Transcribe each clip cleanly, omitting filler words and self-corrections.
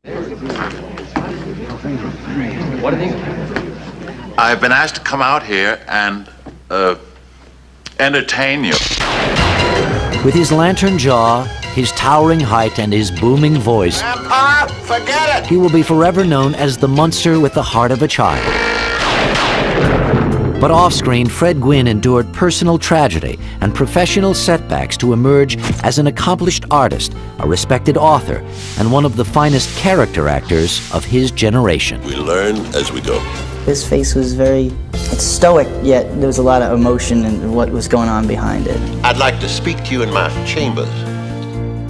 I've been asked to come out here and entertain you. With his lantern jaw, his towering height, and his booming voice, Grandpa, forget it! he will be forever known as the monster with the heart of a child. But off-screen, Fred Gwynne endured personal tragedy and professional setbacks to emerge as an accomplished artist, a respected author, and one of the finest character actors of his generation. We learn as we go. His face was very stoic, yet there was a lot of emotion in what was going on behind it. I'd like to speak to you in my chambers.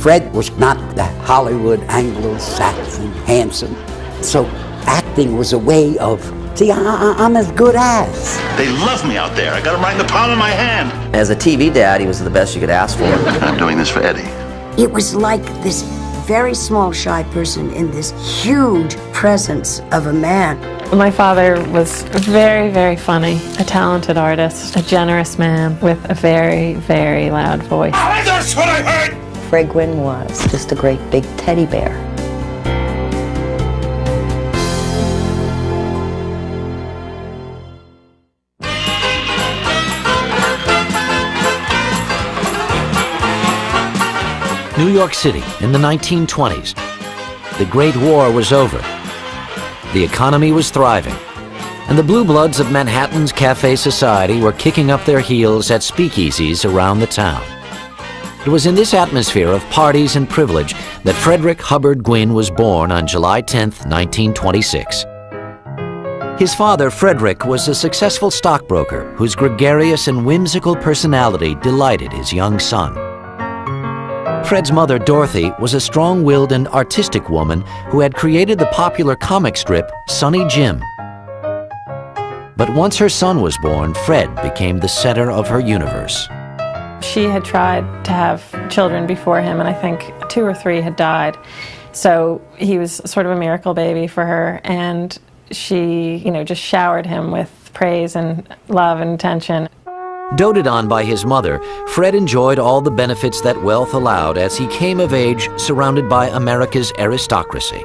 Fred was not the Hollywood Anglo-Saxon handsome, so acting was a way of, see, I'm as good as. They love me out there. I got them right in the palm of my hand. As a TV dad, he was the best you could ask for. I'm doing this for Eddie. It was like this very small, shy person in this huge presence of a man. My father was very, very funny, a talented artist, a generous man with a very, very loud voice. That's what I heard! Fred Gwynne was just a great big teddy bear. New York City in the 1920s. The Great War was over. The economy was thriving, and the blue bloods of Manhattan's cafe society were kicking up their heels at speakeasies around the town. It was in this atmosphere of parties and privilege that Frederick Hubbard Gwynne was born on July 10, 1926. His father, Frederick, was a successful stockbroker whose gregarious and whimsical personality delighted his young son. Fred's mother, Dorothy, was a strong-willed and artistic woman who had created the popular comic strip Sonny Jim. But once her son was born, Fred became the center of her universe. She had tried to have children before him, and I think 2 or 3 had died. So he was sort of a miracle baby for her, and she, just showered him with praise and love and attention. Doted on by his mother, Fred enjoyed all the benefits that wealth allowed as he came of age surrounded by America's aristocracy.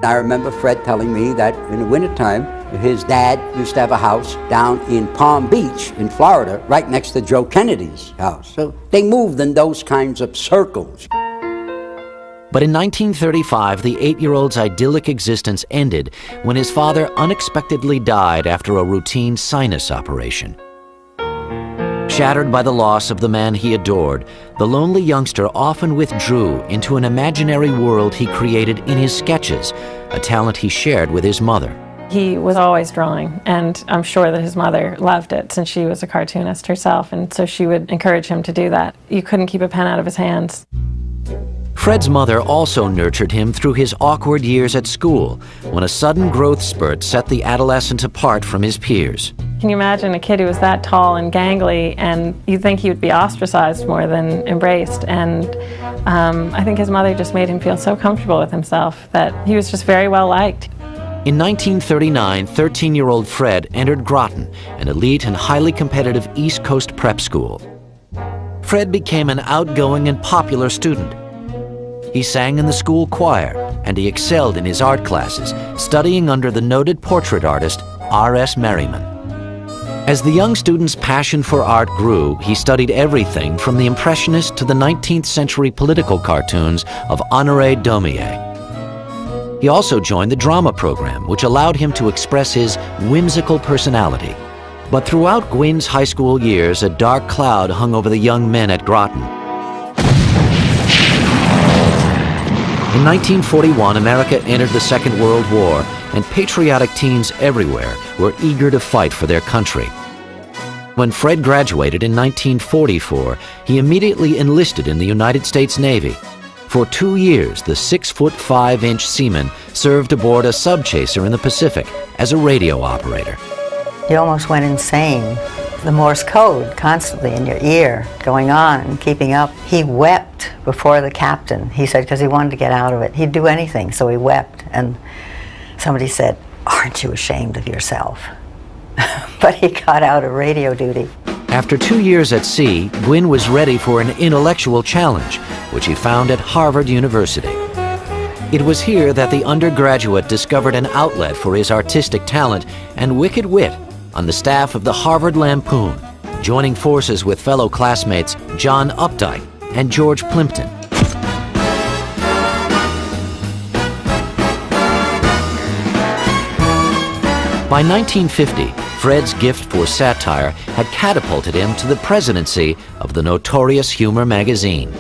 I remember Fred telling me that in the wintertime, his dad used to have a house down in Palm Beach in Florida, right next to Joe Kennedy's house. So they moved in those kinds of circles. But in 1935, the 8-year-old's idyllic existence ended when his father unexpectedly died after a routine sinus operation. Shattered by the loss of the man he adored, the lonely youngster often withdrew into an imaginary world he created in his sketches, a talent he shared with his mother. He was always drawing, and I'm sure that his mother loved it since she was a cartoonist herself, and so she would encourage him to do that. You couldn't keep a pen out of his hands. Fred's mother also nurtured him through his awkward years at school, when a sudden growth spurt set the adolescent apart from his peers. Can you imagine a kid who was that tall and gangly, and you'd think he would be ostracized more than embraced? And I think his mother just made him feel so comfortable with himself that he was just very well liked. In 1939, 13-year-old Fred entered Groton, an elite and highly competitive East Coast prep school. Fred became an outgoing and popular student. He sang in the school choir, and he excelled in his art classes, studying under the noted portrait artist R.S. Merriman. As the young student's passion for art grew, he studied everything from the Impressionist to the 19th century political cartoons of Honoré Daumier. He also joined the drama program, which allowed him to express his whimsical personality. But throughout Gwynne's high school years, a dark cloud hung over the young men at Groton. In 1941, America entered the Second World War, and patriotic teens everywhere were eager to fight for their country. When Fred graduated in 1944, he immediately enlisted in the United States Navy. For 2 years, the 6'5" seaman served aboard a subchaser in the Pacific as a radio operator. You almost went insane. The Morse code constantly in your ear, going on and keeping up. He wept before the captain, he said, because he wanted to get out of it. He'd do anything, so he wept. And somebody said, "Aren't you ashamed of yourself?" But he got out of radio duty. After 2 years at sea, Gwynne was ready for an intellectual challenge, which he found at Harvard University. It was here that the undergraduate discovered an outlet for his artistic talent and wicked wit on the staff of the Harvard Lampoon, joining forces with fellow classmates John Updike and George Plimpton. By 1950, Fred's gift for satire had catapulted him to the presidency of the notorious humor magazine.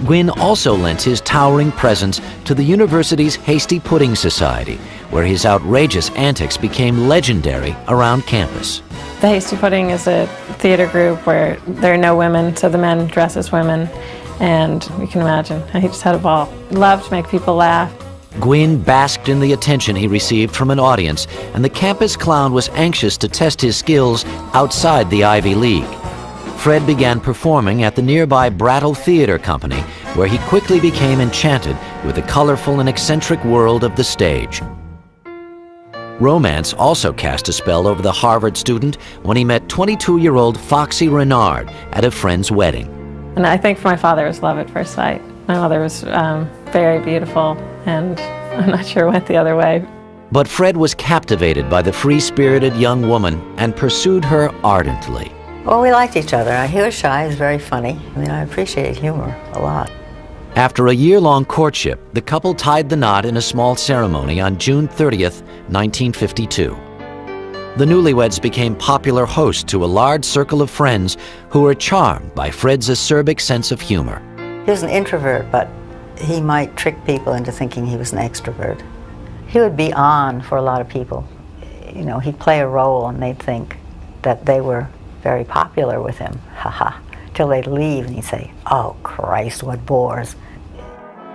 Gwynne also lent his towering presence to the university's Hasty Pudding Society, where his outrageous antics became legendary around campus. The Hasty Pudding is a theater group where there are no women, so the men dress as women, and you can imagine, he just had a ball. He loved to make people laugh. Gwynne basked in the attention he received from an audience, and the campus clown was anxious to test his skills outside the Ivy League. Fred began performing at the nearby Brattle Theater Company, where he quickly became enchanted with the colorful and eccentric world of the stage. Romance also cast a spell over the Harvard student when he met 22-year-old Foxy Renard at a friend's wedding. And I think for my father it was love at first sight. My mother was very beautiful, and I'm not sure it went the other way. But Fred was captivated by the free-spirited young woman and pursued her ardently. Well, we liked each other. He was shy, he was very funny. I mean, I appreciated humor a lot. After a year-long courtship, the couple tied the knot in a small ceremony on June 30th, 1952. The newlyweds became popular hosts to a large circle of friends who were charmed by Fred's acerbic sense of humor. He was an introvert, but he might trick people into thinking he was an extrovert. He would be on for a lot of people. You know, he'd play a role and they'd think that they were very popular with him, haha, till they'd leave and he'd say, "Oh Christ, what bores."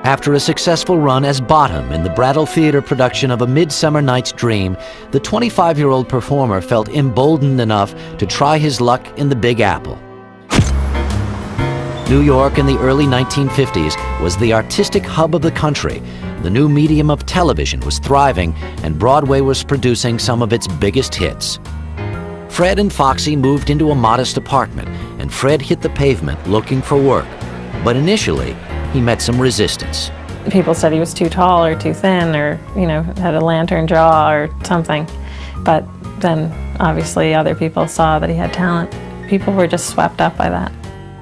After a successful run as Bottom in the Brattle Theater production of A Midsummer Night's Dream, the 25-year-old performer felt emboldened enough to try his luck in the Big Apple. New York in the early 1950s was the artistic hub of the country. The new medium of television was thriving, and Broadway was producing some of its biggest hits. Fred and Foxy moved into a modest apartment, and Fred hit the pavement looking for work. But initially, he met some resistance. People said he was too tall or too thin or, you know, had a lantern jaw or something. But then, obviously, other people saw that he had talent. People were just swept up by that.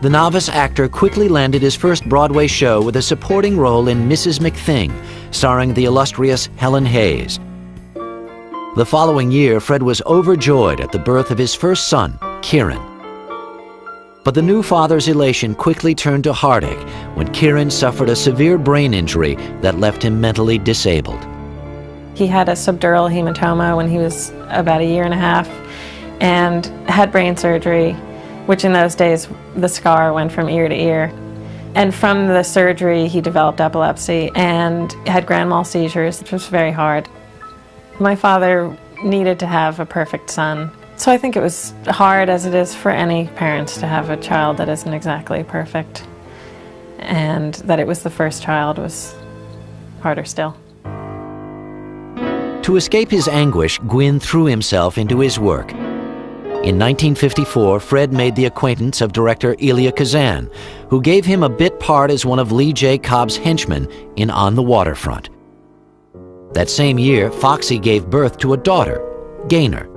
The novice actor quickly landed his first Broadway show with a supporting role in Mrs. McThing, starring the illustrious Helen Hayes. The following year, Fred was overjoyed at the birth of his first son, Kieran. But the new father's elation quickly turned to heartache when Kieran suffered a severe brain injury that left him mentally disabled. He had a subdural hematoma when he was about 1.5 years and had brain surgery, which in those days the scar went from ear to ear. And from the surgery he developed epilepsy and had grand mal seizures, which was very hard. My father needed to have a perfect son. So I think it was hard, as it is for any parents, to have a child that isn't exactly perfect. And that it was the first child was harder still. To escape his anguish, Gwynne threw himself into his work. In 1954, Fred made the acquaintance of director Elia Kazan, who gave him a bit part as one of Lee J. Cobb's henchmen in On the Waterfront. That same year, Foxy gave birth to a daughter, Gaynor.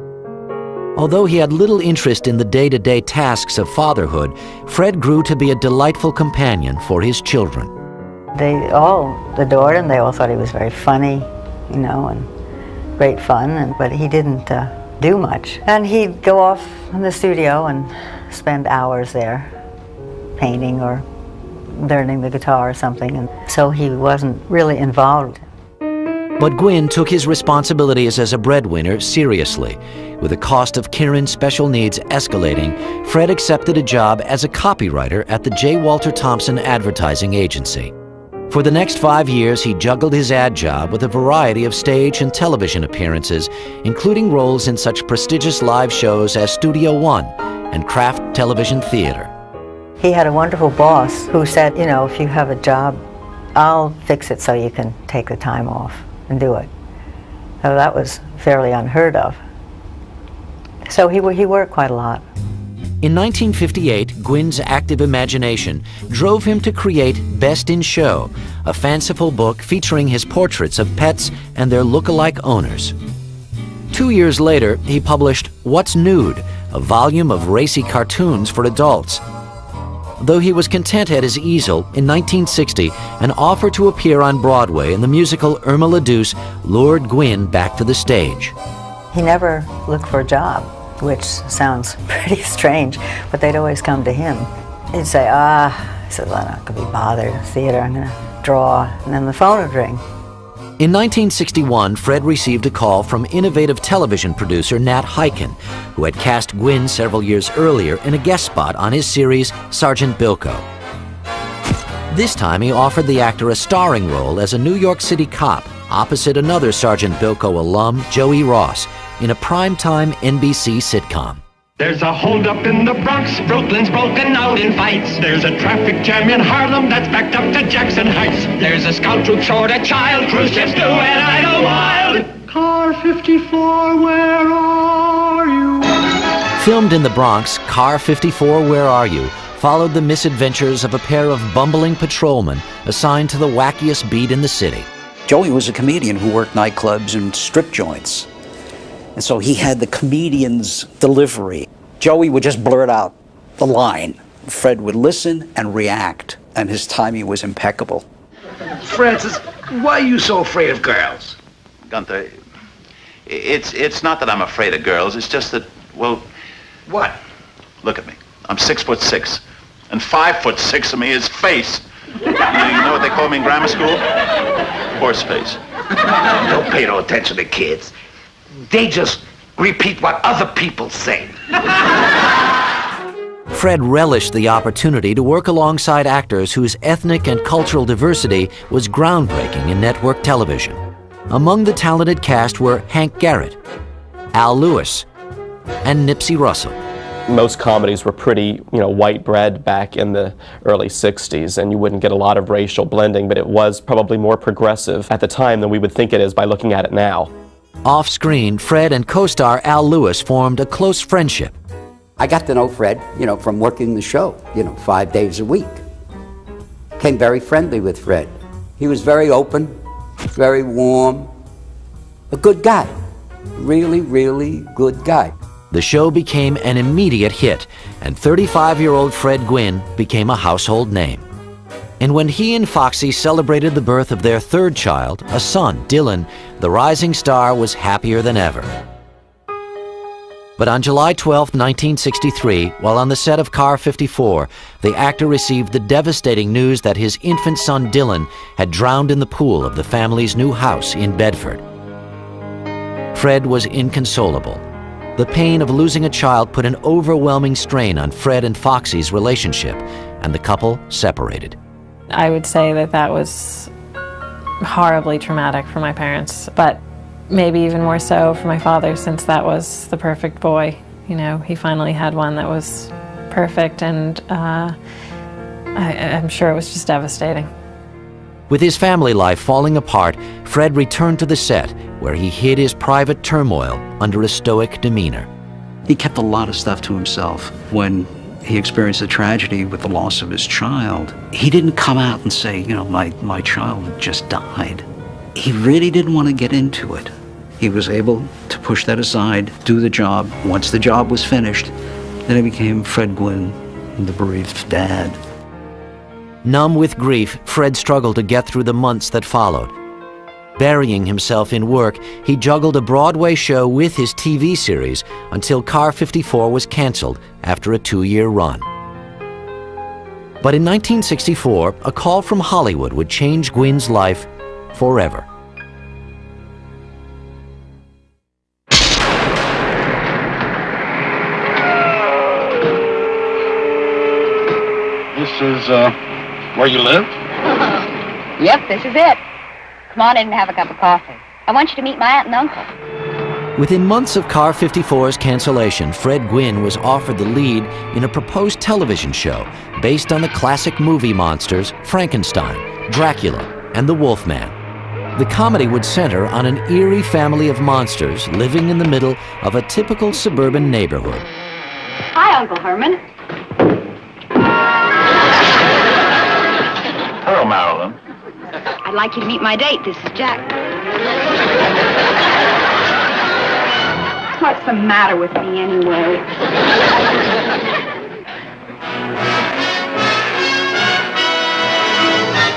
Although he had little interest in the day-to-day tasks of fatherhood, Fred grew to be a delightful companion for his children. They all adored him. They all thought he was very funny, you know, and great fun, but he didn't do much. And he'd go off in the studio and spend hours there painting or learning the guitar or something, and so he wasn't really involved. But Gwynne took his responsibilities as a breadwinner seriously. With the cost of Kieran's special needs escalating, Fred accepted a job as a copywriter at the J. Walter Thompson Advertising Agency. For the next 5 years, he juggled his ad job with a variety of stage and television appearances, including roles in such prestigious live shows as Studio One and Kraft Television Theater. He had a wonderful boss who said, you know, if you have a job, I'll fix it so you can take the time off and do it. So that was fairly unheard of. So he worked quite a lot. In 1958, Gwynne's active imagination drove him to create Best in Show, a fanciful book featuring his portraits of pets and their look-alike owners. 2 years later, he published What's Nude, a volume of racy cartoons for adults. Though he was content at his easel, in 1960, an offer to appear on Broadway in the musical Irma la Douce lured Gwynne back to the stage. He never looked for a job, which sounds pretty strange, but they'd always come to him. He'd say, he said, well, I'm not going to be bothered. Theater, I'm going to draw. And then the phone would ring. In 1961, Fred received a call from innovative television producer Nat Hiken, who had cast Gwynne several years earlier in a guest spot on his series Sergeant Bilko. This time he offered the actor a starring role as a New York City cop opposite another Sergeant Bilko alum, Joey Ross, in a primetime NBC sitcom. There's a holdup in the Bronx, Brooklyn's broken out in fights. There's a traffic jam in Harlem that's backed up to Jackson Heights. There's a scout troop short a child, cruise ships do and idle wild. Car 54, where are you? Filmed in the Bronx, Car 54, Where Are You? Followed the misadventures of a pair of bumbling patrolmen assigned to the wackiest beat in the city. Joey was a comedian who worked nightclubs and strip joints. And so he had the comedian's delivery. Joey would just blurt out the line. Fred would listen and react, and his timing was impeccable. Francis, why are you so afraid of girls? Gunther, it's not that I'm afraid of girls. It's just that, well... What? Look at me. I'm 6'6", and 5'6" of me is face. You know what they call me in grammar school? Horse face. Don't pay no attention to kids. They just repeat what other people say. Fred relished the opportunity to work alongside actors whose ethnic and cultural diversity was groundbreaking in network television. Among the talented cast were Hank Garrett, Al Lewis, and Nipsey Russell. Most comedies were pretty, white bread back in the early 60s, and you wouldn't get a lot of racial blending, but it was probably more progressive at the time than we would think it is by looking at it now. Off-screen, Fred and co-star Al Lewis formed a close friendship. I got to know Fred, from working the show, 5 days a week. Became very friendly with Fred. He was very open, very warm, a good guy. Really, really good guy. The show became an immediate hit, and 35-year-old Fred Gwynne became a household name. And when he and Foxy celebrated the birth of their third child, a son, Dylan, the rising star was happier than ever. But on July 12, 1963, while on the set of Car 54, the actor received the devastating news that his infant son, Dylan, had drowned in the pool of the family's new house in Bedford. Fred was inconsolable. The pain of losing a child put an overwhelming strain on Fred and Foxy's relationship, and the couple separated. I would say that was horribly traumatic for my parents, but maybe even more so for my father, since that was the perfect boy. He finally had one that was perfect, and I'm sure it was just devastating. With his family life falling apart, Fred returned to the set, where he hid his private turmoil under a stoic demeanor. He kept a lot of stuff to himself. When he experienced the tragedy with the loss of his child, he didn't come out and say, my child just died. He really didn't want to get into it. He was able to push that aside, do the job. Once the job was finished, then he became Fred Gwynne, the bereaved dad. Numb with grief, Fred struggled to get through the months that followed. Burying himself in work, he juggled a Broadway show with his TV series until Car 54 was canceled after a 2-year run. But in 1964, a call from Hollywood would change Gwynne's life forever. This is, where you live? Yep, this is it. Come on in and have a cup of coffee. I want you to meet my aunt and uncle. Within months of Car 54's cancellation, Fred Gwynne was offered the lead in a proposed television show based on the classic movie monsters Frankenstein, Dracula, and the Wolfman. The comedy would center on an eerie family of monsters living in the middle of a typical suburban neighborhood. Hi, Uncle Herman. Hello, Marilyn. I'd like you to meet my date. This is Jack. What's the matter with me, anyway?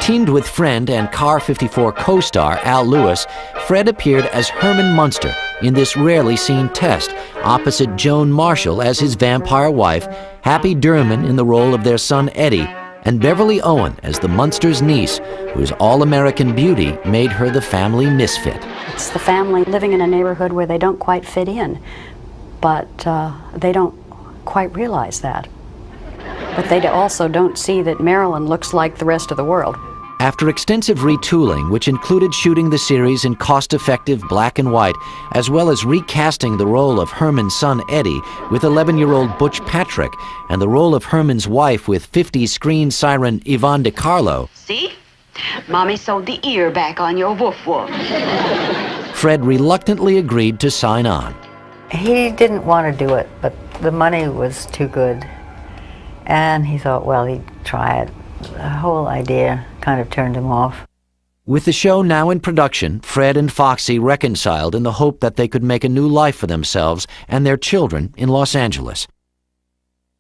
Teamed with friend and Car 54 co-star Al Lewis, Fred appeared as Herman Munster in this rarely seen test, opposite Joan Marshall as his vampire wife, Happy Durman in the role of their son Eddie, and Beverly Owen as the Munsters' niece, whose all-American beauty made her the family misfit. It's the family living in a neighborhood where they don't quite fit in, but they don't quite realize that. But they also don't see that Marilyn looks like the rest of the world. After extensive retooling, which included shooting the series in cost-effective black and white, as well as recasting the role of Herman's son Eddie with 11-year-old Butch Patrick, and the role of Herman's wife with 50s screen siren Yvonne DiCarlo. See? Mommy sewed the ear back on your woof-woof. Fred reluctantly agreed to sign on. He didn't want to do it, but the money was too good. And he thought, well, he'd try it. The whole idea kind of turned him off. With the show now in production, Fred and Foxy reconciled in the hope that they could make a new life for themselves and their children in Los Angeles.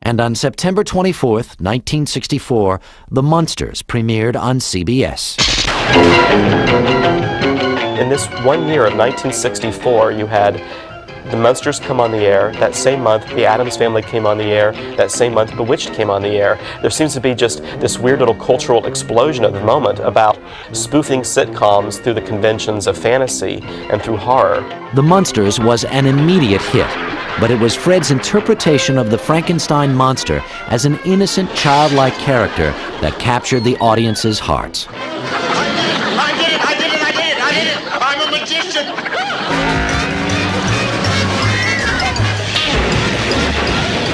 And on September 24th, 1964, The Munsters premiered on CBS. In this one year of 1964, you had The Munsters come on the air. That same month, The Addams Family came on the air. That same month, Bewitched came on the air. There seems to be just this weird little cultural explosion at the moment about spoofing sitcoms through the conventions of fantasy and through horror. The Munsters was an immediate hit, but it was Fred's interpretation of the Frankenstein monster as an innocent, childlike character that captured the audience's hearts. I did it! I'm a magician!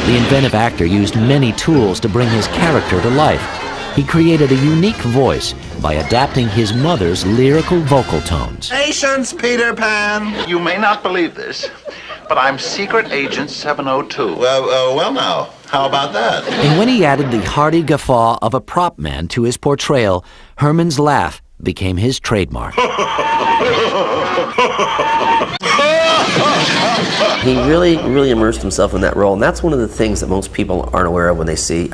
The inventive actor used many tools to bring his character to life. He created a unique voice by adapting his mother's lyrical vocal tones. Patience, Peter Pan. You may not believe this, but I'm Secret Agent 702. Well now, how about that? And when he added the hearty guffaw of a prop man to his portrayal, Herman's laugh became his trademark. He really immersed himself in that role, and that's one of the things that most people aren't aware of when they see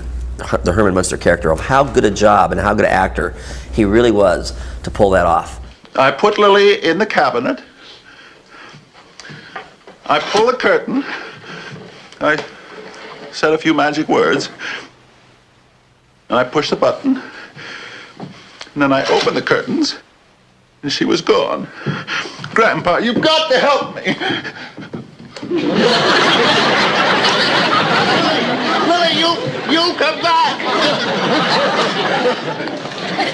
the Herman Munster character, of how good a job and how good an actor he really was to pull that off. I put Lily in the cabinet. I pull the curtain. I said a few magic words. And I pushed the button. And then I opened the curtains. And she was gone. Grandpa, you've got to help me. Lily, you come back!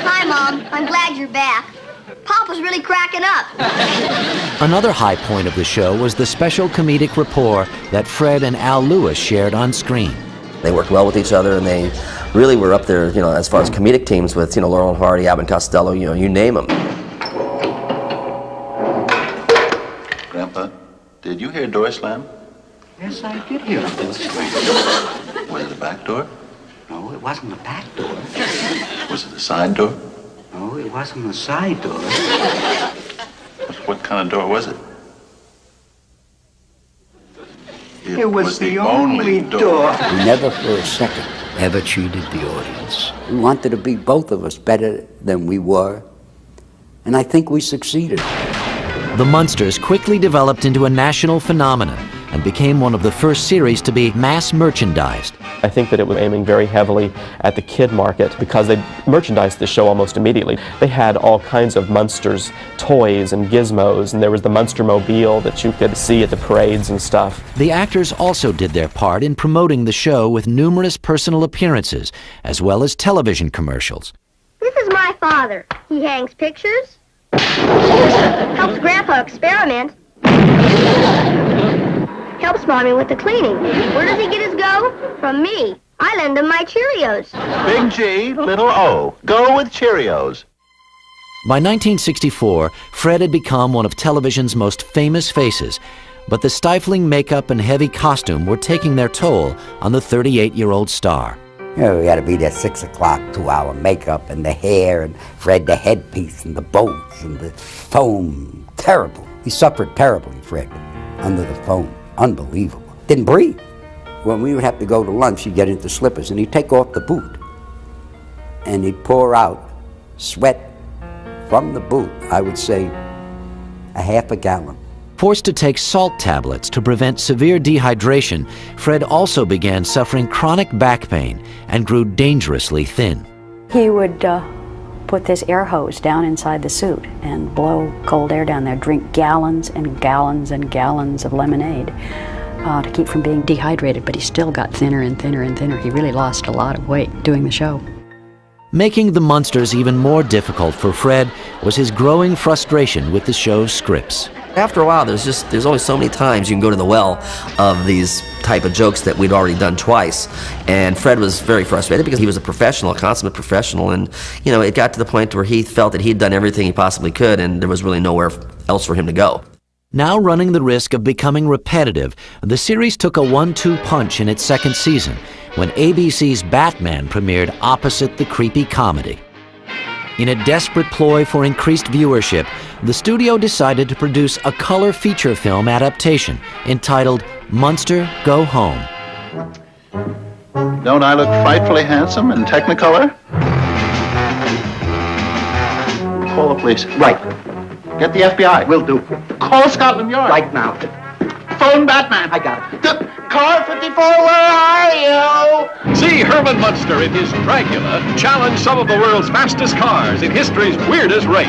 Hi, Mom. I'm glad you're back. Pop was really cracking up. Another high point of the show was the special comedic rapport that Fred and Al Lewis shared on screen. They worked well with each other, and they really were up there, as far as comedic teams with, Laurel and Hardy, Abbott and Costello, you name them. Grandpa, did you hear a door slam? Yes, I did hear a door slam. Was it a back door? No, it wasn't a back door. Was it a side door? No, it wasn't a side door. What kind of door was it? It was the only door. We never for a second ever cheated the audience. We wanted to be both of us better than we were, and I think we succeeded. The Munsters quickly developed into a national phenomenon and became one of the first series to be mass merchandised. I think that it was aiming very heavily at the kid market because they merchandised the show almost immediately. They had all kinds of Munsters toys and gizmos, and there was the Munstermobile that you could see at the parades and stuff. The actors also did their part in promoting the show with numerous personal appearances, as well as television commercials. This is my father. He hangs pictures, helps Grandpa experiment, helps Mommy with the cleaning. Where does he get his go? From me. I lend him my Cheerios. Big G, little O. Go with Cheerios. By 1964, Fred had become one of television's most famous faces, But the stifling makeup and heavy costume were taking their toll on the 38-year-old star. You know, we had to be there 6 o'clock, 2-hour makeup and the hair, and Fred the headpiece and the boats and the foam. Terrible. He suffered terribly, Fred, under the foam. Unbelievable. Didn't breathe. When we would have to go to lunch, he'd get into slippers and he'd take off the boot and he'd pour out sweat from the boot, I would say a half a gallon. Forced to take salt tablets to prevent severe dehydration, Fred also began suffering chronic back pain and grew dangerously thin. He would put this air hose down inside the suit and blow cold air down there, drink gallons and gallons and gallons of lemonade to keep from being dehydrated, but he still got thinner and thinner and thinner. He really lost a lot of weight doing the show. Making the Munsters even more difficult for Fred was his growing frustration with the show's scripts. After a while, there's only so many times you can go to the well of these type of jokes that we'd already done twice. And Fred was very frustrated because he was a professional, a consummate professional, and you know, it got to the point where he felt that he'd done everything he possibly could and there was really nowhere else for him to go. Now running the risk of becoming repetitive, the series took a 1-2 punch in its second season when ABC's Batman premiered opposite the creepy comedy. In a desperate ploy for increased viewership, the studio decided to produce a color feature film adaptation entitled Munster Go Home. Don't I look frightfully handsome in Technicolor? Call the police. Right. Get the FBI. Will do. Call Scotland Yard. Right now. Phone Batman. I got it. Car 54, where are you? See Herman Munster in his Dracula challenge some of the world's fastest cars in history's weirdest race.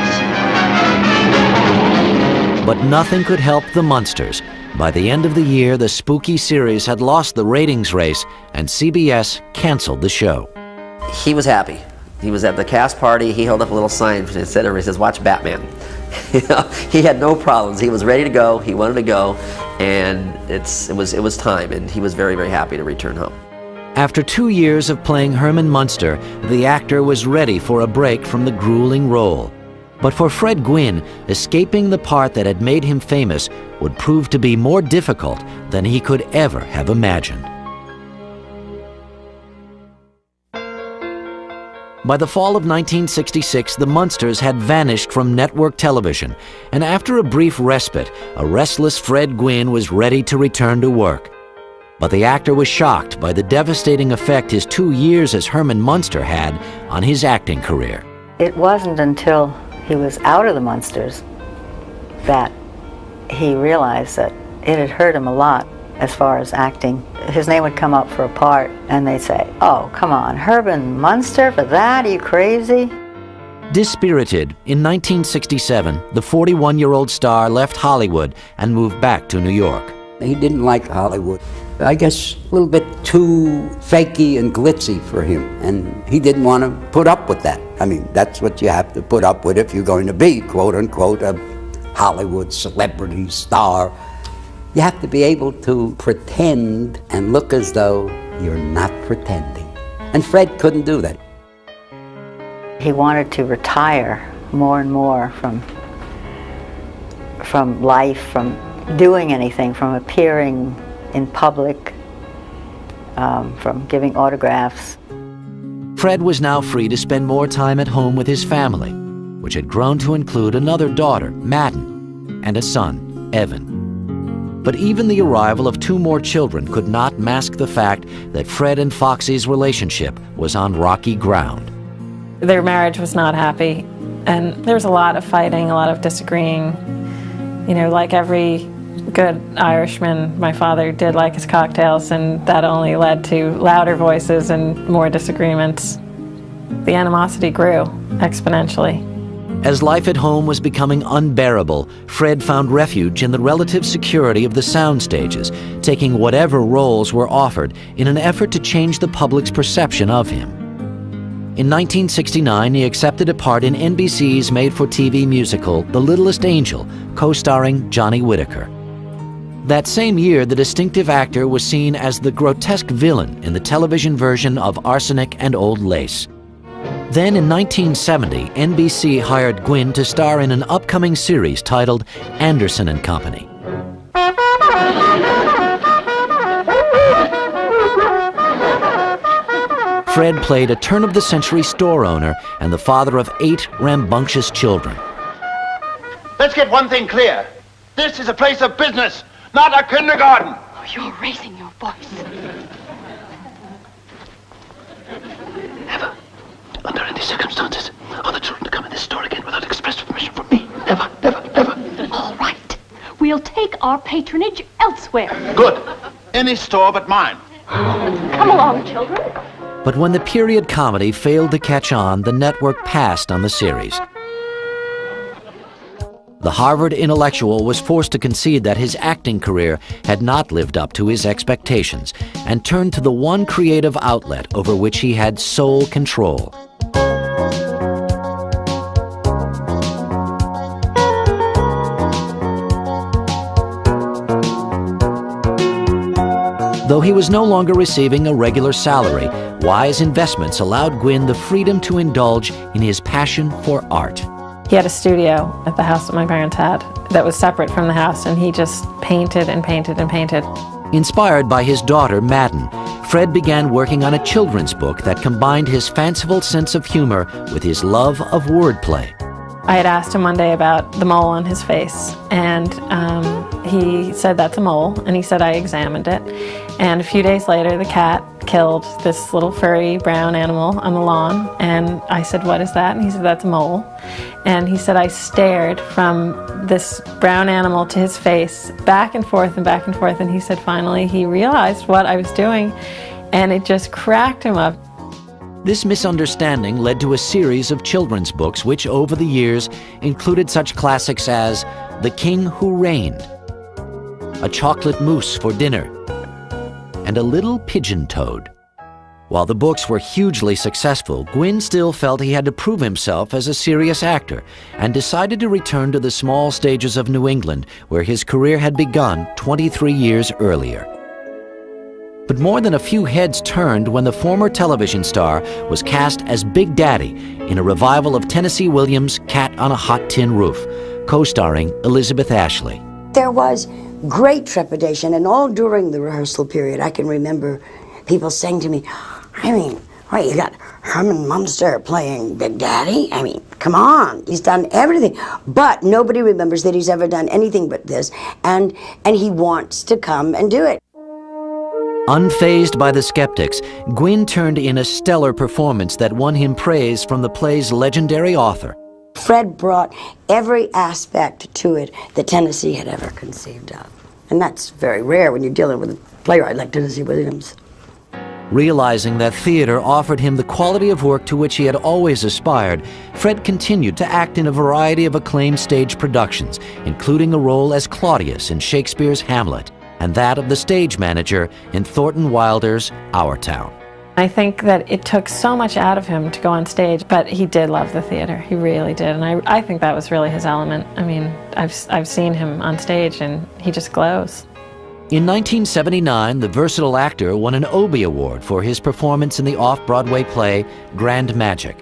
But nothing could help the Munsters. By the end of the year, the spooky series had lost the ratings race, and CBS canceled the show. He was happy. He was at the cast party. He held up a little sign that said, "He says, watch Batman." You know, he had no problems. He was ready to go. He wanted to go, and it was time. And he was very, very happy to return home. After 2 years of playing Herman Munster, the actor was ready for a break from the grueling role. But for Fred Gwynne, escaping the part that had made him famous would prove to be more difficult than he could ever have imagined. By the fall of 1966, the Munsters had vanished from network television, and after a brief respite, a restless Fred Gwynne was ready to return to work. But the actor was shocked by the devastating effect his 2 years as Herman Munster had on his acting career. It wasn't until he was out of the Munsters that he realized that it had hurt him a lot as far as acting. His name would come up for a part and they'd say, "Oh, come on, Herman Munster for that? Are you crazy?" Dispirited, in 1967, the 41-year-old star left Hollywood and moved back to New York. He didn't like Hollywood. I guess a little bit too fakey and glitzy for him, and he didn't want to put up with that. I mean, that's what you have to put up with if you're going to be, quote-unquote, a Hollywood celebrity star. You have to be able to pretend and look as though you're not pretending. And Fred couldn't do that. He wanted to retire more and more from life, from doing anything, from appearing in public, from giving autographs. Fred was now free to spend more time at home with his family, which had grown to include another daughter, Madden, and a son, Evan. But even the arrival of 2 more children could not mask the fact that Fred and Foxy's relationship was on rocky ground. Their marriage was not happy, and there was a lot of fighting, a lot of disagreeing. You know, like every good Irishman, my father did like his cocktails, and that only led to louder voices and more disagreements. The animosity grew exponentially. As life at home was becoming unbearable, Fred found refuge in the relative security of the sound stages, taking whatever roles were offered in an effort to change the public's perception of him. In 1969, he accepted a part in NBC's made-for-TV musical The Littlest Angel, co-starring Johnny Whitaker. That same year, the distinctive actor was seen as the grotesque villain in the television version of Arsenic and Old Lace. Then in 1970, NBC hired Gwynne to star in an upcoming series titled Anderson and Company. Fred played a turn-of-the-century store owner and the father of 8 rambunctious children. Let's get one thing clear. This is a place of business, not a kindergarten. Oh, you're raising your voice. Never, under any circumstances, are the children to come in this store again without express permission from me. Never, never, never. All right. We'll take our patronage elsewhere. Good. Any store but mine. Come along, children. But when the period comedy failed to catch on, the network passed on the series. The Harvard intellectual was forced to concede that his acting career had not lived up to his expectations and turned to the one creative outlet over which he had sole control. Though he was no longer receiving a regular salary, wise investments allowed Gwynne the freedom to indulge in his passion for art. He had a studio at the house that my parents had that was separate from the house, and he just painted and painted and painted. Inspired by his daughter, Madden, Fred began working on a children's book that combined his fanciful sense of humor with his love of wordplay. I had asked him one day about the mole on his face, and he said, "That's a mole," and he said, "I examined it." And a few days later, the cat killed this little furry brown animal on the lawn, and I said, "What is that?" And he said, "That's a mole." And he said, I stared from this brown animal to his face, back and forth and back and forth, and he said finally he realized what I was doing, and it just cracked him up. This misunderstanding led to a series of children's books which, over the years, included such classics as The King Who Reigned, A Chocolate Mousse for Dinner, and A Little Pigeon Toad. While the books were hugely successful, Gwynne still felt he had to prove himself as a serious actor and decided to return to the small stages of New England, where his career had begun 23 years earlier. But more than a few heads turned when the former television star was cast as Big Daddy in a revival of Tennessee Williams' Cat on a Hot Tin Roof, co-starring Elizabeth Ashley. There was great trepidation, and all during the rehearsal period, I can remember people saying to me, I mean, wait, you got Herman Munster playing Big Daddy? I mean, come on, he's done everything. But nobody remembers that he's ever done anything but this, and he wants to come and do it. Unfazed by the skeptics, Gwynne turned in a stellar performance that won him praise from the play's legendary author. Fred brought every aspect to it that Tennessee had ever conceived of. And that's very rare when you're dealing with a playwright like Tennessee Williams. Realizing that theater offered him the quality of work to which he had always aspired, Fred continued to act in a variety of acclaimed stage productions, including a role as Claudius in Shakespeare's Hamlet, and that of the stage manager in Thornton Wilder's Our Town. I think that it took so much out of him to go on stage, but he did love the theater. He really did, and I think that was really his element. I mean, I've seen him on stage, and he just glows. In 1979, the versatile actor won an Obie Award for his performance in the off-Broadway play Grand Magic.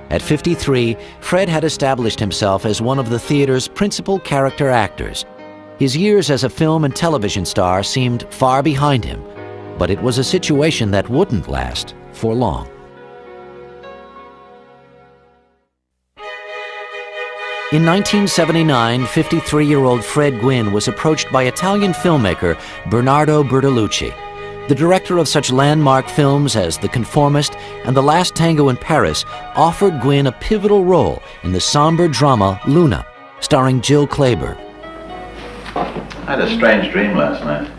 At 53, Fred had established himself as one of the theater's principal character actors. His years as a film and television star seemed far behind him, but it was a situation that wouldn't last for long. In 1979, 53-year-old Fred Gwynne was approached by Italian filmmaker Bernardo Bertolucci. The director of such landmark films as The Conformist and The Last Tango in Paris offered Gwynne a pivotal role in the somber drama Luna, starring Jill Clayburgh. I had a strange dream last night.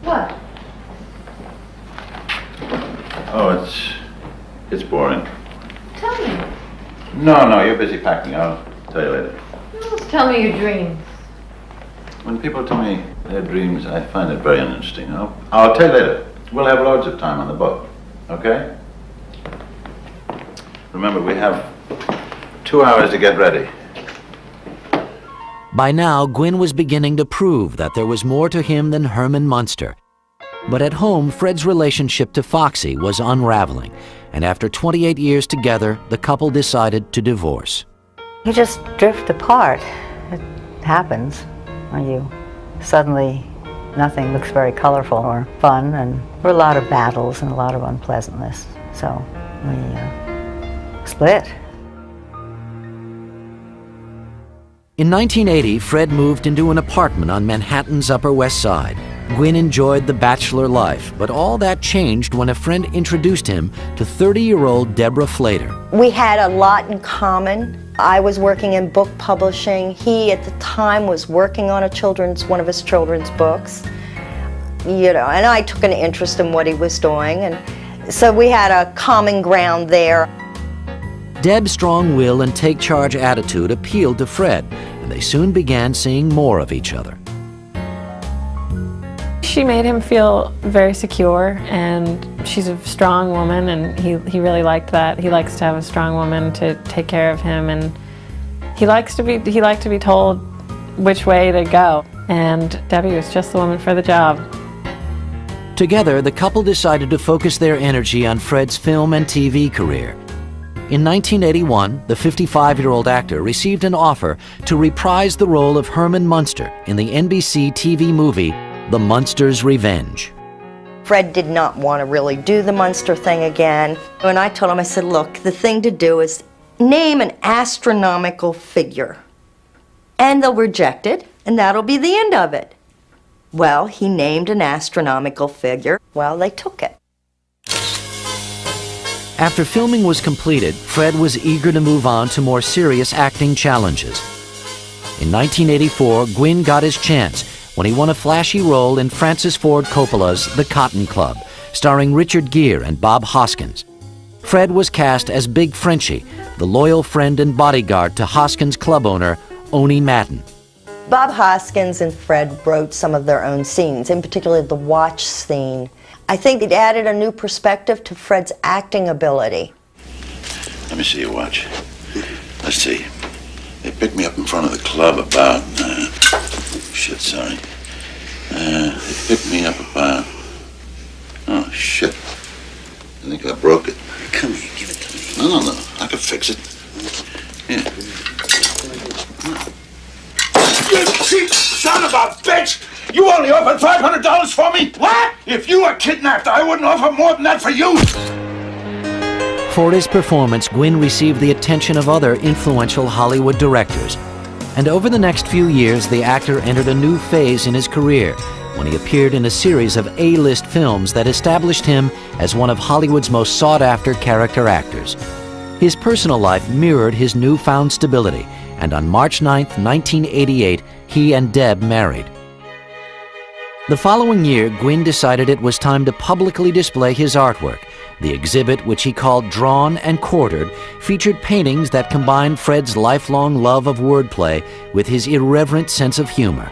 What? Oh, it's boring. Tell me. No, you're busy packing. I'll tell you later. Just tell me your dreams. When people tell me their dreams, I find it very uninteresting. I'll tell you later. We'll have loads of time on the book, okay? Remember, we have 2 hours to get ready. By now, Gwynne was beginning to prove that there was more to him than Herman Munster. But at home, Fred's relationship to Foxy was unraveling, and after 28 years together, the couple decided to divorce. You just drift apart. It happens when you suddenly, nothing looks very colorful or fun, and there were a lot of battles and a lot of unpleasantness. So we split. In 1980, Fred moved into an apartment on Manhattan's Upper West Side. Gwynne enjoyed the bachelor life, but all that changed when a friend introduced him to 30-year-old Deborah Flater. We had a lot in common. I was working in book publishing. He, at the time, was working on one of his children's books. And I took an interest in what he was doing, and so we had a common ground there. Deb's strong will and take-charge attitude appealed to Fred, and they soon began seeing more of each other. She made him feel very secure, and she's a strong woman, and he really liked that. He likes to have a strong woman to take care of him, and he liked to be told which way to go, and Debbie was just the woman for the job. Together, the couple decided to focus their energy on Fred's film and TV career. In 1981, the 55-year-old actor received an offer to reprise the role of Herman Munster in the NBC TV movie The Munster's Revenge. Fred did not want to really do the Munster thing again. And I told him, I said, look, the thing to do is name an astronomical figure. And they'll reject it, and that'll be the end of it. Well, he named an astronomical figure. Well, they took it. After filming was completed, Fred was eager to move on to more serious acting challenges. In 1984, Gwynne got his chance when he won a flashy role in Francis Ford Coppola's The Cotton Club, starring Richard Gere and Bob Hoskins. Fred was cast as Big Frenchie, the loyal friend and bodyguard to Hoskins' club owner, Oni Madden. Bob Hoskins and Fred wrote some of their own scenes, in particular the watch scene. I think it added a new perspective to Fred's acting ability. Let me see your watch. Let's see. They picked me up in front of the club about... they picked me up about... Oh, shit. I think I broke it. Come here, give it to me. No. I can fix it. Yeah. You cheap son of a bitch! You only offered $500 for me? What? If you were kidnapped, I wouldn't offer more than that for you. For his performance, Gwynne received the attention of other influential Hollywood directors. And over the next few years, the actor entered a new phase in his career when he appeared in a series of A-list films that established him as one of Hollywood's most sought-after character actors. His personal life mirrored his newfound stability, and on March 9, 1988, he and Deb married. The following year, Gwynne decided it was time to publicly display his artwork. The exhibit, which he called Drawn and Quartered, featured paintings that combined Fred's lifelong love of wordplay with his irreverent sense of humor.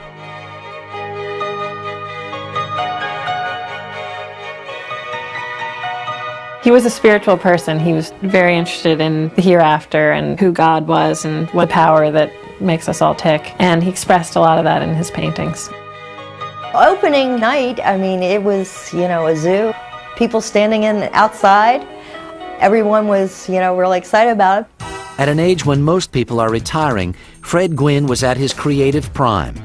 He was a spiritual person. He was very interested in the hereafter and who God was and what power that makes us all tick. And he expressed a lot of that in his paintings. Opening night, I mean, it was, a zoo. People standing outside. Everyone was, really excited about it. At an age when most people are retiring, Fred Gwynne was at his creative prime.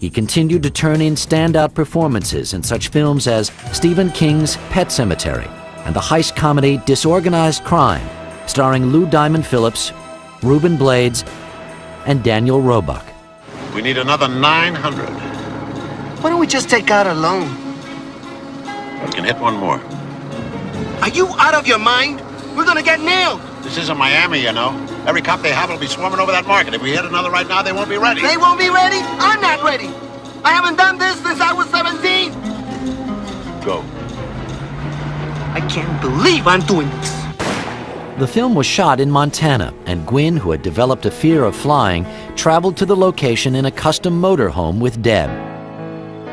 He continued to turn in standout performances in such films as Stephen King's Pet Sematary and the heist comedy Disorganized Crime, starring Lou Diamond Phillips, Ruben Blades, and Daniel Roebuck. We need another 900. Why don't we just take out a loan? We can hit one more. Are you out of your mind? We're gonna get nailed. This isn't Miami, you know. Every cop they have will be swarming over that market. If we hit another right now, they won't be ready. They won't be ready? I'm not ready. I haven't done this since I was 17. Go. I can't believe I'm doing this. The film was shot in Montana, and Gwynne, who had developed a fear of flying, traveled to the location in a custom motorhome with Deb.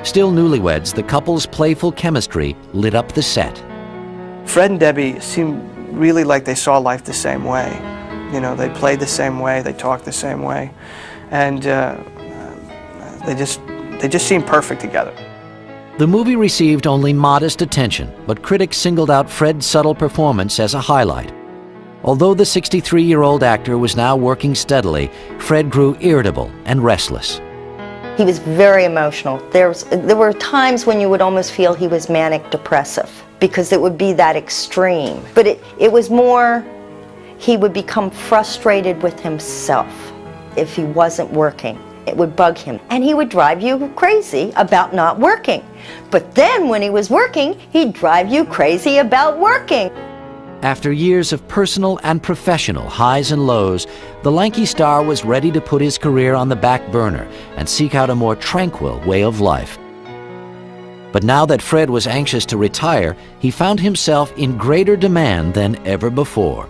Still newlyweds, the couple's playful chemistry lit up the set. Fred and Debbie seemed really like they saw life the same way. They played the same way, they talked the same way, and they just seemed perfect together. The movie received only modest attention, but critics singled out Fred's subtle performance as a highlight. Although the 63-year-old actor was now working steadily, Fred grew irritable and restless. He was very emotional. There were times when you would almost feel he was manic depressive. because it would be that extreme. But it was more, he would become frustrated with himself if he wasn't working. It would bug him, and he would drive you crazy about not working. But then when he was working, he'd drive you crazy about working. After years of personal and professional highs and lows, the lanky star was ready to put his career on the back burner and seek out a more tranquil way of life. But now that Fred was anxious to retire, he found himself in greater demand than ever before.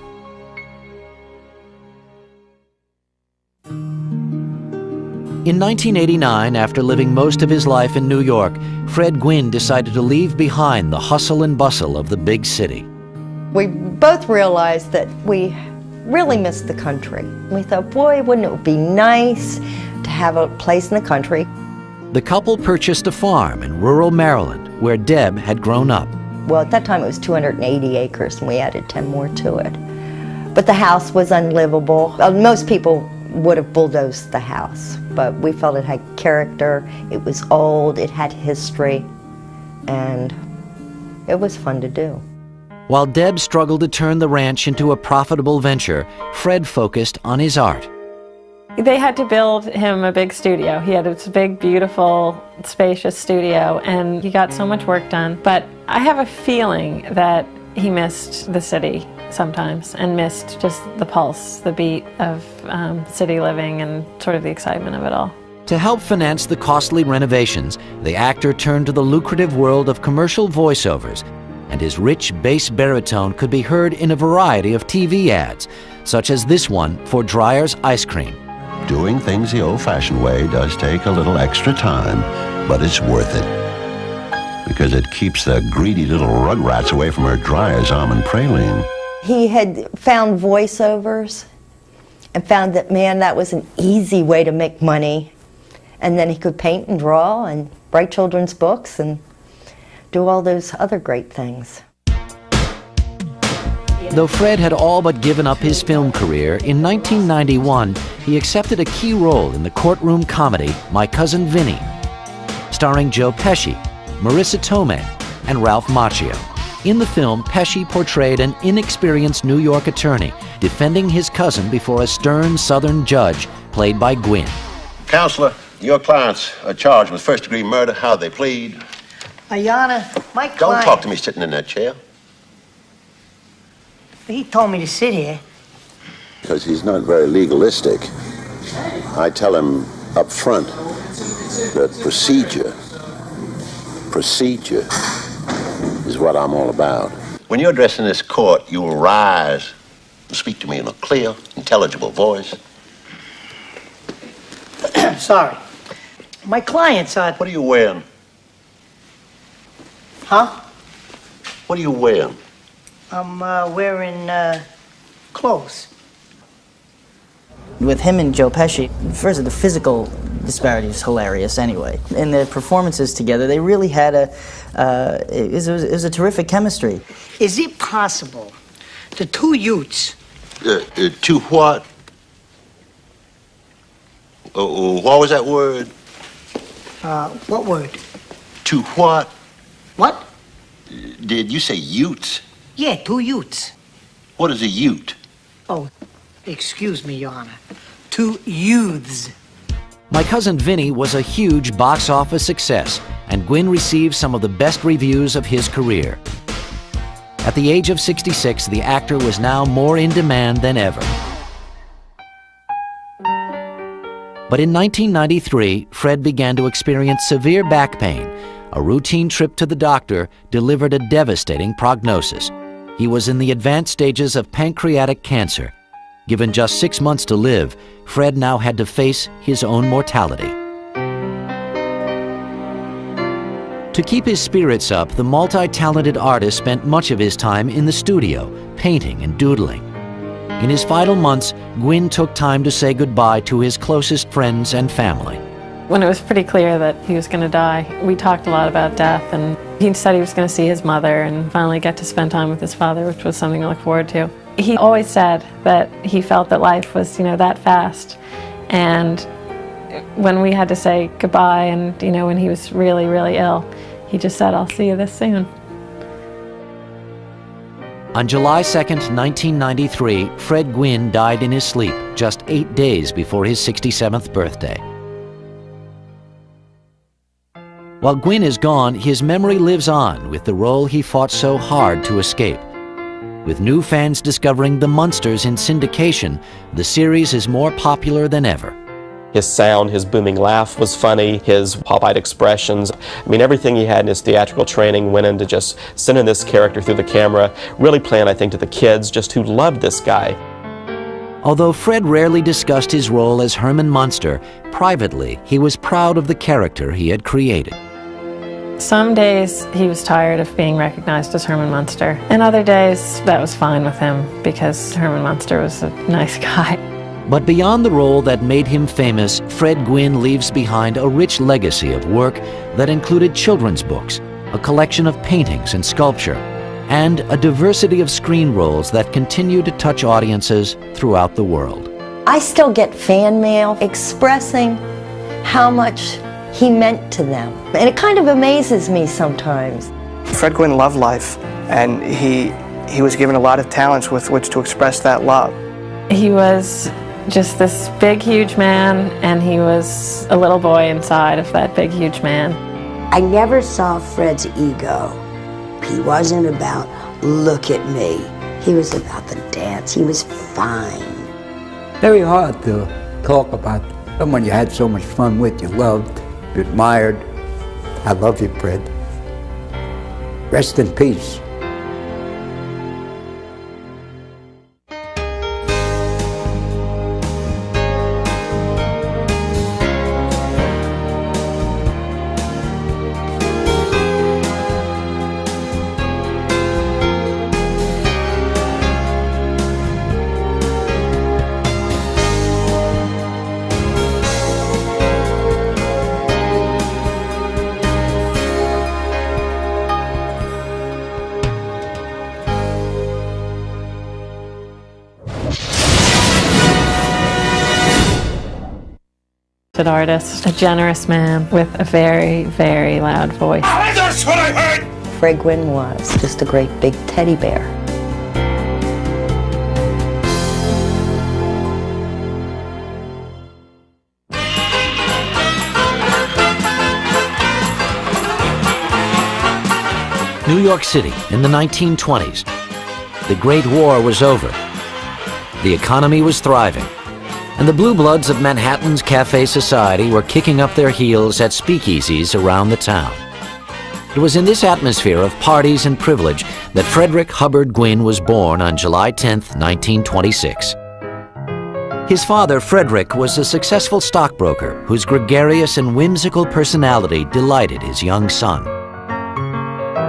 In 1989, after living most of his life in New York, Fred Gwynne decided to leave behind the hustle and bustle of the big city. We both realized that we really missed the country. We thought, boy, wouldn't it be nice to have a place in the country? The couple purchased a farm in rural Maryland, where Deb had grown up. Well, at that time it was 280 acres, and we added 10 more to it. But the house was unlivable. Most people would have bulldozed the house, but we felt it had character, it was old, it had history, and it was fun to do. While Deb struggled to turn the ranch into a profitable venture, Fred focused on his art. They had to build him a big studio. He had this big, beautiful, spacious studio, and he got so much work done. But I have a feeling that he missed the city sometimes, and missed just the pulse, the beat of city living and sort of the excitement of it all. To help finance the costly renovations, the actor turned to the lucrative world of commercial voiceovers, and his rich bass baritone could be heard in a variety of TV ads, such as this one for Dreyer's Ice Cream. Doing things the old-fashioned way does take a little extra time, but it's worth it. Because it keeps the greedy little rugrats away from her Dreyer's almond praline. He had found voiceovers and found that, man, that was an easy way to make money. And then he could paint and draw and write children's books and do all those other great things. Though Fred had all but given up his film career, in 1991 he accepted a key role in the courtroom comedy My Cousin Vinny, starring Joe Pesci, Marissa Tomei, and Ralph Macchio. In the film, Pesci portrayed an inexperienced New York attorney defending his cousin before a stern Southern judge played by Gwynne. Counselor, your clients are charged with first-degree murder. How'd they plead? Ayana, my client... Don't talk to me sitting in that chair. He told me to sit here. Because he's not very legalistic. I tell him up front that procedure is what I'm all about. When you're addressing this court, you will rise and speak to me in a clear, intelligible voice. Sorry. My clients are... What are you wearing? Huh? What are you wearing? I'm wearing clothes. With him and Joe Pesci, first the physical disparity is hilarious anyway. In their performances together, they really had it was a terrific chemistry. Is it possible the two Utes... Two what? What was that word? What word? Two what? What? Did you say Utes? Yeah, two Utes. What is a Ute? Oh, excuse me, Your Honor. Two youths. My Cousin Vinny was a huge box office success, and Gwynne received some of the best reviews of his career. At the age of 66, the actor was now more in demand than ever. But in 1993, Fred began to experience severe back pain. A routine trip to the doctor delivered a devastating prognosis. He was in the advanced stages of pancreatic cancer. Given just 6 months to live, Fred now had to face his own mortality. To keep his spirits up, the multi-talented artist spent much of his time in the studio, painting and doodling. In his final months, Gwynne took time to say goodbye to his closest friends and family. When it was pretty clear that he was going to die, we talked a lot about death, and he said he was going to see his mother and finally get to spend time with his father, which was something to look forward to. He always said that he felt that life was, that fast, and when we had to say goodbye and, when he was really, really ill, he just said, "I'll see you this soon." On July 2nd, 1993, Fred Gwynne died in his sleep just 8 days before his 67th birthday. While Gwynne is gone, his memory lives on with the role he fought so hard to escape. With new fans discovering the Munsters in syndication, the series is more popular than ever. His sound, his booming laugh was funny, his pop-eyed expressions. I mean, everything he had in his theatrical training went into just sending this character through the camera, really playing, I think, to the kids just who loved this guy. Although Fred rarely discussed his role as Herman Munster, privately, he was proud of the character he had created. Some days he was tired of being recognized as Herman Munster, and other days that was fine with him because Herman Munster was a nice guy. But beyond the role that made him famous, Fred Gwynne leaves behind a rich legacy of work that included children's books, a collection of paintings and sculpture, and a diversity of screen roles that continue to touch audiences throughout the world. I still get fan mail expressing how much he meant to them. And it kind of amazes me sometimes. Fred Gwynne loved life, and he was given a lot of talents with which to express that love. He was just this big, huge man, and he was a little boy inside of that big, huge man. I never saw Fred's ego. He wasn't about, look at me. He was about the dance. He was fine. Very hard to talk about someone you had so much fun with, you loved, you admired. I love you, Fred. Rest in peace. An artist, a generous man with a very, very loud voice. That's what I heard! Fred Gwynne was just a great big teddy bear. New York City in the 1920s. The Great War was over. The economy was thriving. And the blue bloods of Manhattan's cafe society were kicking up their heels at speakeasies around the town. It was in this atmosphere of parties and privilege that Frederick Hubbard Gwynne was born on July 10, 1926. His father, Frederick, was a successful stockbroker whose gregarious and whimsical personality delighted his young son.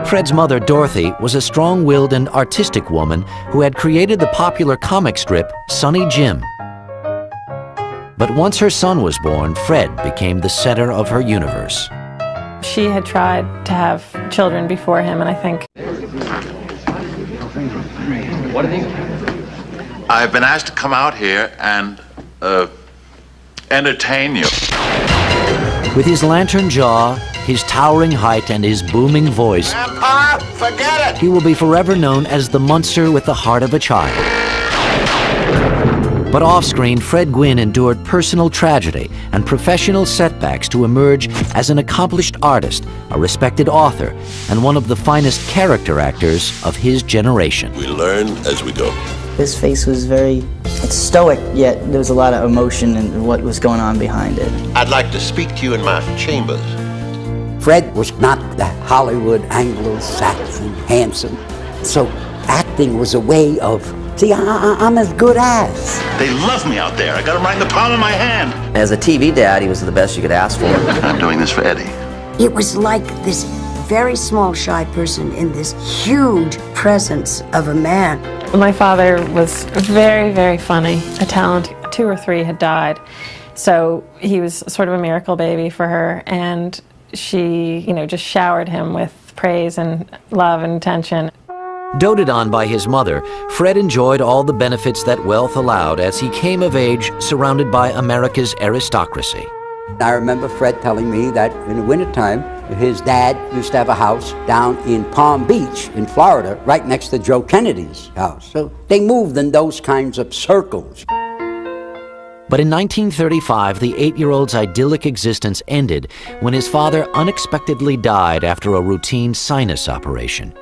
Fred's mother, Dorothy, was a strong-willed and artistic woman who had created the popular comic strip Sonny Jim. But once her son was born, Fred became the center of her universe. She had tried to have children before him, and I think... What do you think? I've been asked to come out here and, entertain you. With his lantern jaw, his towering height, and his booming voice, Grandpa, forget it! he will be forever known as the Munster with the heart of a child. But off-screen, Fred Gwynne endured personal tragedy and professional setbacks to emerge as an accomplished artist, a respected author, and one of the finest character actors of his generation. We learn as we go. His face was very stoic, yet there was a lot of emotion in what was going on behind it. I'd like to speak to you in my chambers. Fred was not the Hollywood Anglo-Saxon handsome. So acting was a way of, see, I'm as good as. They love me out there. I got them right in the palm of my hand. As a TV dad, he was the best you could ask for. I'm doing this for Eddie. It was like this very small, shy person in this huge presence of a man. My father was very, very funny, a talent. 2 or 3 had died, so he was sort of a miracle baby for her, and she, just showered him with praise and love and attention. Doted on by his mother, Fred enjoyed all the benefits that wealth allowed as he came of age surrounded by America's aristocracy. I remember Fred telling me that in the wintertime, His dad used to have a house down in Palm Beach in Florida, right next to Joe Kennedy's house. So they moved in those kinds of circles. But in 1935, the 8-year-old's idyllic existence ended when his father unexpectedly died after a routine sinus operation.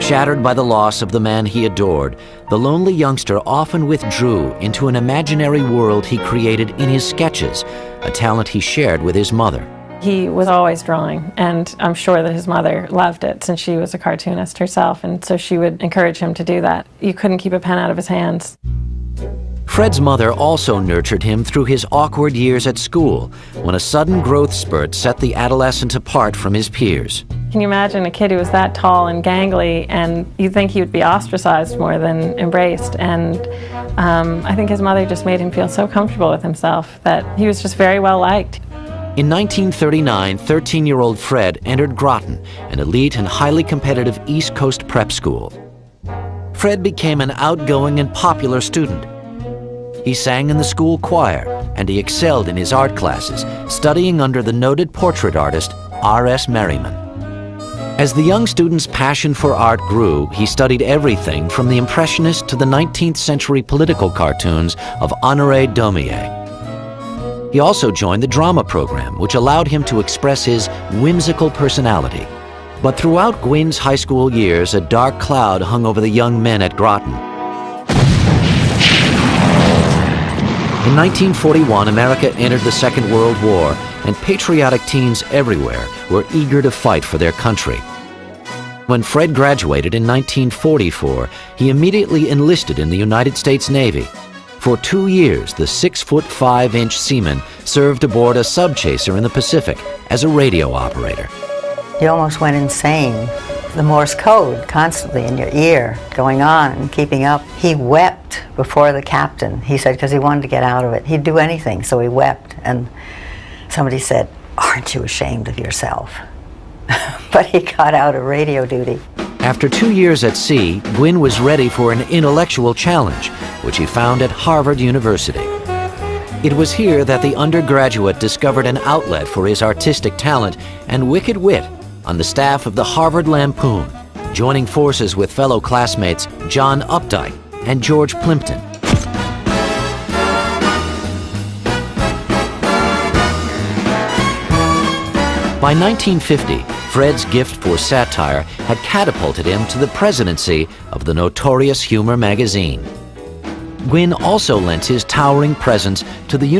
Shattered by the loss of the man he adored, the lonely youngster often withdrew into an imaginary world he created in his sketches, a talent he shared with his mother. He was always drawing, and I'm sure that his mother loved it since she was a cartoonist herself, and so she would encourage him to do that. You couldn't keep a pen out of his hands. Fred's mother also nurtured him through his awkward years at school, when a sudden growth spurt set the adolescent apart from his peers. Can you imagine a kid who was that tall and gangly, and you'd think he would be ostracized more than embraced? And I think his mother just made him feel so comfortable with himself that he was just very well liked. In 1939, 13-year-old Fred entered Groton, an elite and highly competitive East Coast prep school. Fred became an outgoing and popular student. He sang in the school choir, and he excelled in his art classes, studying under the noted portrait artist R.S. Merriman. As the young student's passion for art grew, he studied everything from the Impressionist to the 19th century political cartoons of Honoré Daumier. He also joined the drama program, which allowed him to express his whimsical personality. But throughout Gwynne's high school years, a dark cloud hung over the young men at Groton. In 1941, America entered the Second World War, and patriotic teens everywhere were eager to fight for their country. When Fred graduated in 1944, he immediately enlisted in the United States Navy. For 2 years, the 6'5" seaman served aboard a subchaser in the Pacific as a radio operator. You almost went insane. The Morse code constantly in your ear, going on and keeping up. He wept before the captain, he said, because he wanted to get out of it. He'd do anything, so he wept. And somebody said, "Aren't you ashamed of yourself?" But he got out of radio duty. After 2 years at sea, Gwynne was ready for an intellectual challenge, which he found at Harvard University. It was here that the undergraduate discovered an outlet for his artistic talent and wicked wit on the staff of the Harvard Lampoon, joining forces with fellow classmates John Updike and George Plimpton. By 1950, Fred's gift for satire had catapulted him to the presidency of the notorious humor magazine. Gwynne also lent his towering presence to the